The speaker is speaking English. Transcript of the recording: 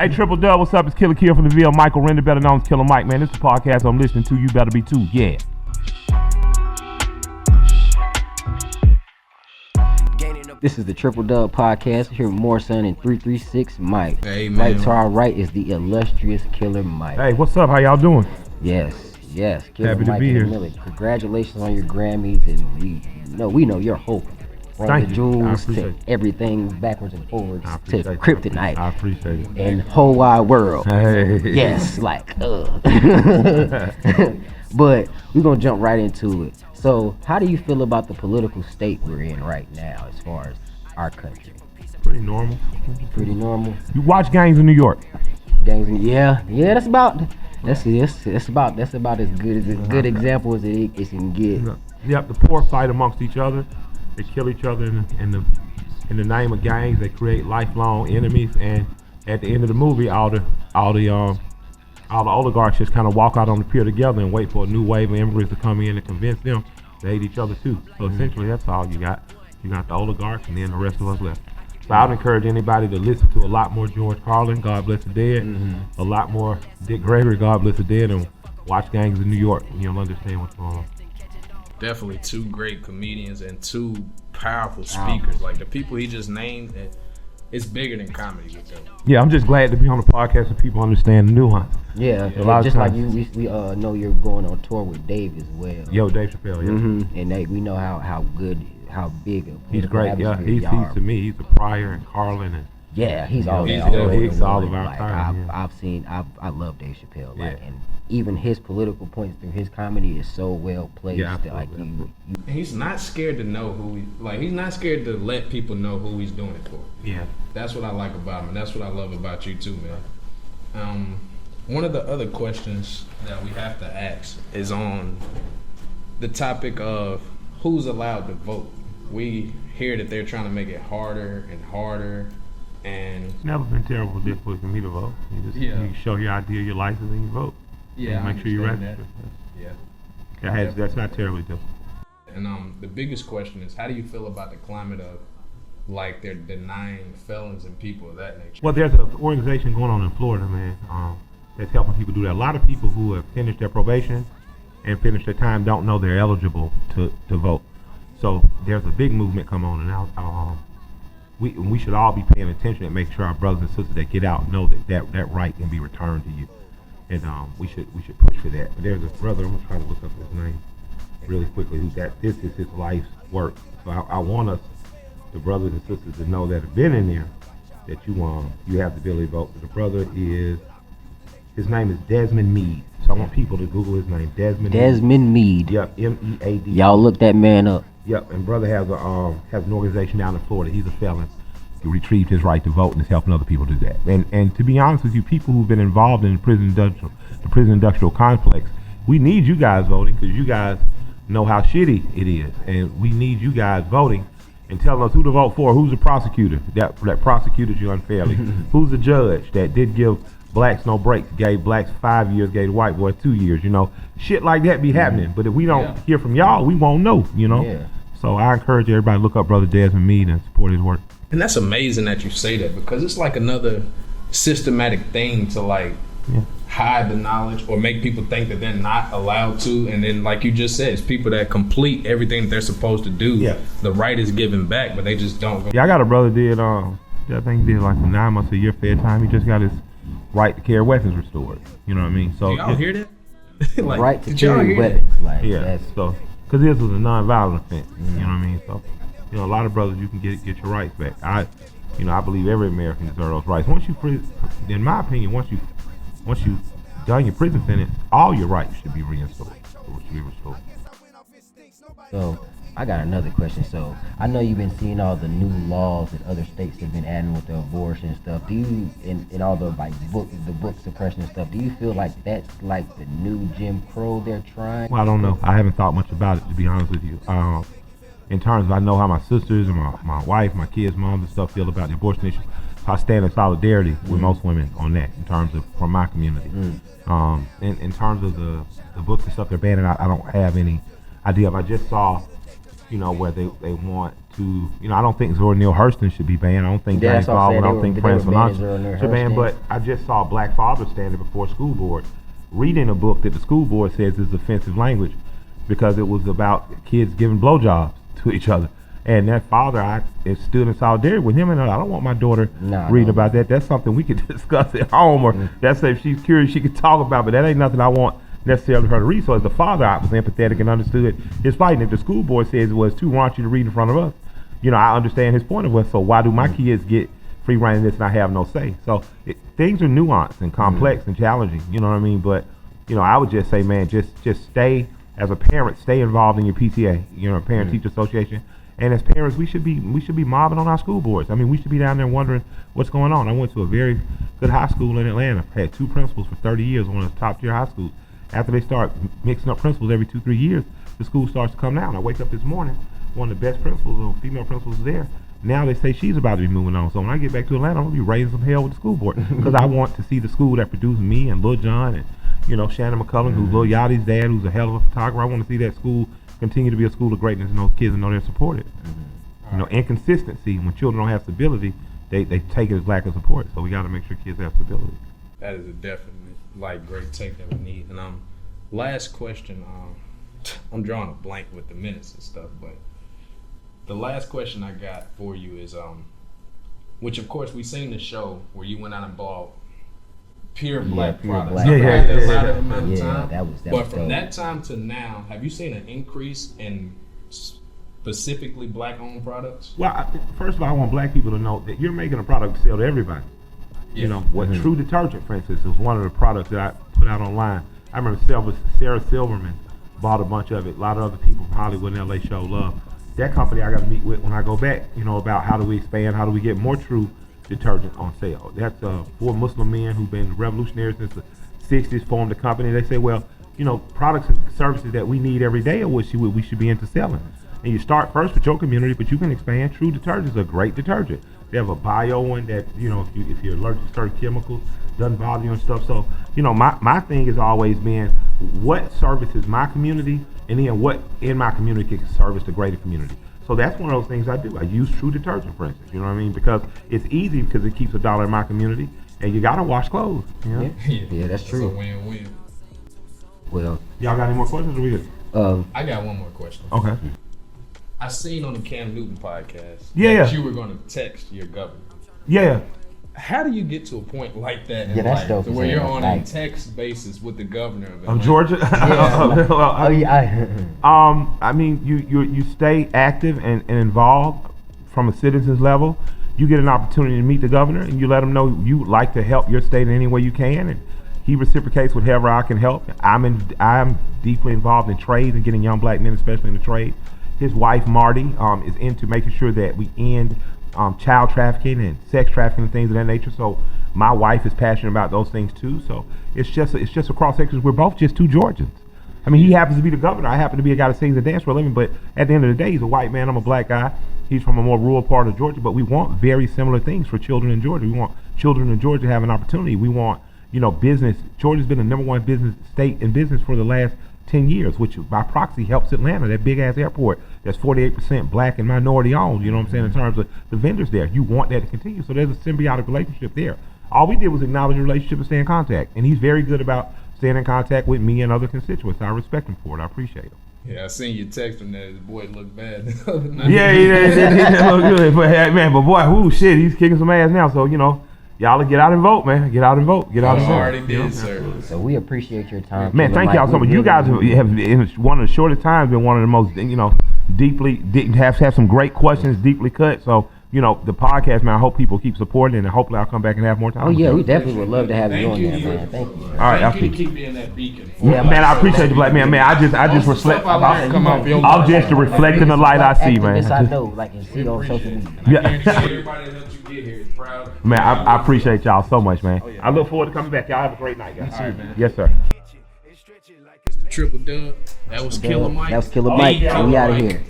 Hey, Triple Dub, what's up? It's Killer Kill from the VL. Michael Render, better known as Killer Mike, man. This is a podcast I'm listening to. You better be too. Yeah. This is the Triple Dub podcast. Here with Morrison and 336 Mike. Hey, man. Right to our right is the illustrious Killer Mike. Hey, what's up? How y'all doing? Yes. Killer Happy to Mike be here. Miller. Congratulations on your Grammys, and we know you're hope. From Thank the you. I jewels appreciate to it. everything backwards and forwards I to appreciate it. kryptonite I appreciate it. and whole wide world. Hey. Yes, But we're gonna jump right into it. So, how do you feel about the political state we're in right now, as far as our country? Pretty normal. Pretty normal. You watch Gangs in New York. Gangs, yeah. That's about as good as a good example as it can get. Yep, the poor fight amongst each other. They kill each other in the name of gangs. They create lifelong enemies, and at the end of the movie, all the oligarchs just kind of walk out on the pier together and wait for a new wave of immigrants to come in and convince them to hate each other too. So essentially, that's all you got. You got the oligarchs, and then the rest of us left. So I'd encourage anybody to listen to a lot more George Carlin, God Bless the Dead, a lot more Dick Gregory, God Bless the Dead, and watch Gangs in New York, and you'll understand what's going on. Definitely two great comedians and two powerful speakers. Like the people he just named, it's bigger than comedy with them. Yeah, I'm just glad to be on the podcast so people understand the nuance. Yeah, A lot of just like times. we know you're going on tour with Dave as well. Yo, Dave Chappelle, yeah. And we know how big a He's political great, yeah. atmosphere He's y'all are. to me, he's a Pryor and Carlin and He's all he's that. the Hicks all of our time. I love Dave Chappelle. Like, Yeah. and even his political points through his comedy is so well placed. Yeah, that, like absolutely. He's not scared to know he's not scared to let people know who he's doing it for. Yeah. That's what I like about him, and that's what I love about you too, man. One of the other questions that we have to ask is on the topic of who's allowed to vote. We hear that they're trying to make it harder and harder, and It's never been terrible difficult for me to vote. You show your ID, your license, and you vote. yeah, And make sure you understand register. that. Yeah. That's not terribly difficult. And the biggest question is, how do you feel about the climate of like they're denying felons and people of that nature? Well, there's an organization going on in Florida, man, that's helping people do that. A lot of people who have finished their probation and finished their time don't know they're eligible to vote. So there's a big movement come on, and we should all be paying attention and make sure our brothers and sisters that get out know that right can be returned to you. And we should push for that. But there's a brother, I'm gonna try to look up his name really quickly, this is his life's work. So I want us, the brothers and sisters, to know that have been in there, that you have the ability to vote. The brother his name is Desmond Meade. So I want people to Google his name, Desmond Meade. Yep, M-E-A-D. Y'all look that man up. Yep, and brother has an organization down in Florida. He's a felon. He retrieved his right to vote and is helping other people do that. And to be honest with you, people who've been involved in the prison industrial complex, we need you guys voting because you guys know how shitty it is, and we need you guys voting and telling us who to vote for. Who's the prosecutor that prosecuted you unfairly? Who's the judge that did give blacks no breaks, gave blacks 5 years, gave white boys 2 years? Shit like that be happening. But if we don't hear from y'all, we won't know. Yeah. So I encourage everybody to look up Brother Desmond Meade and support his work. And that's amazing that you say that, because it's like another systematic thing to hide the knowledge or make people think that they're not allowed to. And then, like you just said, it's people that complete everything that they're supposed to do. Yeah. The right is given back, but they just don't go. Yeah, I got a brother did I think he did like 9 months a year fair time. He just got his right to carry weapons restored. You know what I mean? So Do y'all hear that? Right to did y'all carry hear that? weapons. Like, yeah. that's, So because this was a non-violent offense. You know what I mean? So a lot of brothers, you can get your rights back. I believe every American deserves those rights. In my opinion, once you done your prison sentence, all your rights should be restored. So I got another question. So I know you've been seeing all the new laws that other states have been adding with the abortion and stuff. Do you, and all the book suppression and stuff, do you feel like that's like the new Jim Crow they're trying? Well, I don't know. I haven't thought much about it, to be honest with you. In terms of, I know how my sisters and my wife, my kids' moms and stuff feel about the abortion issue. So I stand in solidarity with most women on that in terms of from my community. In terms of the books and stuff they're banning, I don't have any idea. I just saw, where they want to, I don't think Zora Neale Hurston should be banned. I don't think Yeah, James that's what I'm Baldwin. I saying. don't think They Frantz were banning Fanon Zora Neale should ban. Hurston. But I just saw a black father standing before a school board reading a book that the school board says is offensive language because it was about kids giving blowjobs to each other. And that father, it stood in solidarity with him, and I don't want my daughter reading about that. That's something we could discuss at home, or that's if she's curious, she could talk about. But that ain't nothing I want necessarily her to read. So as the father, I was empathetic and understood his plight. And if the school board says it was too raunchy to read in front of us, I understand his point of view. So why do my kids get free reign in this and I have no say? So things are nuanced and complex and challenging. You know what I mean? But I would just say, man, just stay as a parent, stay involved in your PTA, Parent Teacher Association. And as parents, we should be mobbing on our school boards. I mean, we should be down there wondering what's going on. I went to a very good high school in Atlanta. Had 2 principals for 30 years, one of the top tier high schools. After they start mixing up principals every 2-3 years, the school starts to come down. I wake up this morning, one of the best principals, or female principals, is there. Now they say she's about to be moving on. So when I get back to Atlanta, I'm gonna be raising some hell with the school board because I want to see the school that produced me and Lil Jon and Shannon McCullum, who's Lil Yachty's dad, who's a hell of a photographer. I want to see that school continue to be a school of greatness and those kids know they're supported. Inconsistency, when children don't have stability, they take it as lack of support. So we got to make sure kids have stability. That is a definitely great take that we need. And last question. I'm drawing a blank with the minutes and stuff, but the last question I got for you is which of course we seen the show where you went out and bought pure black products. But from that time to now, have you seen an increase in specifically black-owned products? Well, first of all, I want black people to know that you're making a product to sell to everybody. Yeah. True Detergent, for instance, is one of the products that I put out online. I remember Sarah Silverman bought a bunch of it. A lot of other people from Hollywood and LA show love. That company I got to meet with when I go back, about how do we expand, how do we get more True Detergent on sale. That's 4 Muslim men who've been revolutionaries since the 60s, formed a company. They say, well, products and services that we need every day are what we should be into selling. And you start first with your community, but you can expand. True Detergent is a great detergent. They have a bio one that, if you're allergic to certain chemicals, doesn't bother you and stuff. So, my thing has always been what services my community, and then what in my community can service the greater community. So that's one of those things I do. I use True Detergent, for instance, you know what I mean? Because it's easy because it keeps $1 in my community, and you gotta wash clothes, Yeah, that's true. It's a win-win. Well, y'all got any more questions, or we good? I got one more question. Okay. I seen on the Cam Newton podcast that you were going to text your governor. Yeah. How do you get to a point like that in that's life, dope to where you're on a like, text basis with the governor of Of Georgia? I mean, you stay active and involved from a citizen's level. You get an opportunity to meet the governor, and you let him know you would like to help your state in any way you can, and he reciprocates with whatever I can help. I'm deeply involved in trade and getting young black men, especially in the trade. His wife Marty is into making sure that we end child trafficking and sex trafficking and things of that nature. So my wife is passionate about those things too. So it's just a cross section. We're both just 2 Georgians. I mean, he happens to be the governor. I happen to be a guy that sings and dances for a living. But at the end of the day, he's a white man. I'm a black guy. He's from a more rural part of Georgia. But we want very similar things for children in Georgia. We want children in Georgia to have an opportunity. We want business. Georgia's been the #1 business state in business for the last 10 years, which by proxy helps Atlanta, that big ass airport that's 48% black and minority owned, you know what I'm saying, in terms of the vendors there. You want that to continue. So there's a symbiotic relationship there. All we did was acknowledge the relationship and stay in contact. And he's very good about staying in contact with me and other constituents. I respect him for it. I appreciate him. Yeah, I seen you text him that his boy looked bad. Yeah, he didn't look good. But hey, man, but boy, whoo, shit, he's kicking some ass now. So, y'all get out and vote, man. Get out and vote. Get out and vote. Already did, sir. So we appreciate your time. Man, thank y'all so much. You guys have, in one of the shortest times, been one of the most, deeply, have some great questions, deeply cut. So, the podcast, man, I hope people keep supporting it, and hopefully I'll come back and have more time. Oh, yeah, we definitely would love to have you on there, man. Thank you. All right, Thank you to keep being that beacon. Yeah, man, I appreciate you, black man. Man, I just reflect. I'm just reflecting the light I see, man. I know, and see on social media. Yeah. Everybody that helped you get here is proud. Man, I appreciate y'all so much, man. I look forward to coming back. Y'all have a great night, guys. All right, man. Yes, sir. Triple Dub. That was Killer Mike. That was Killer Mike. We out of here.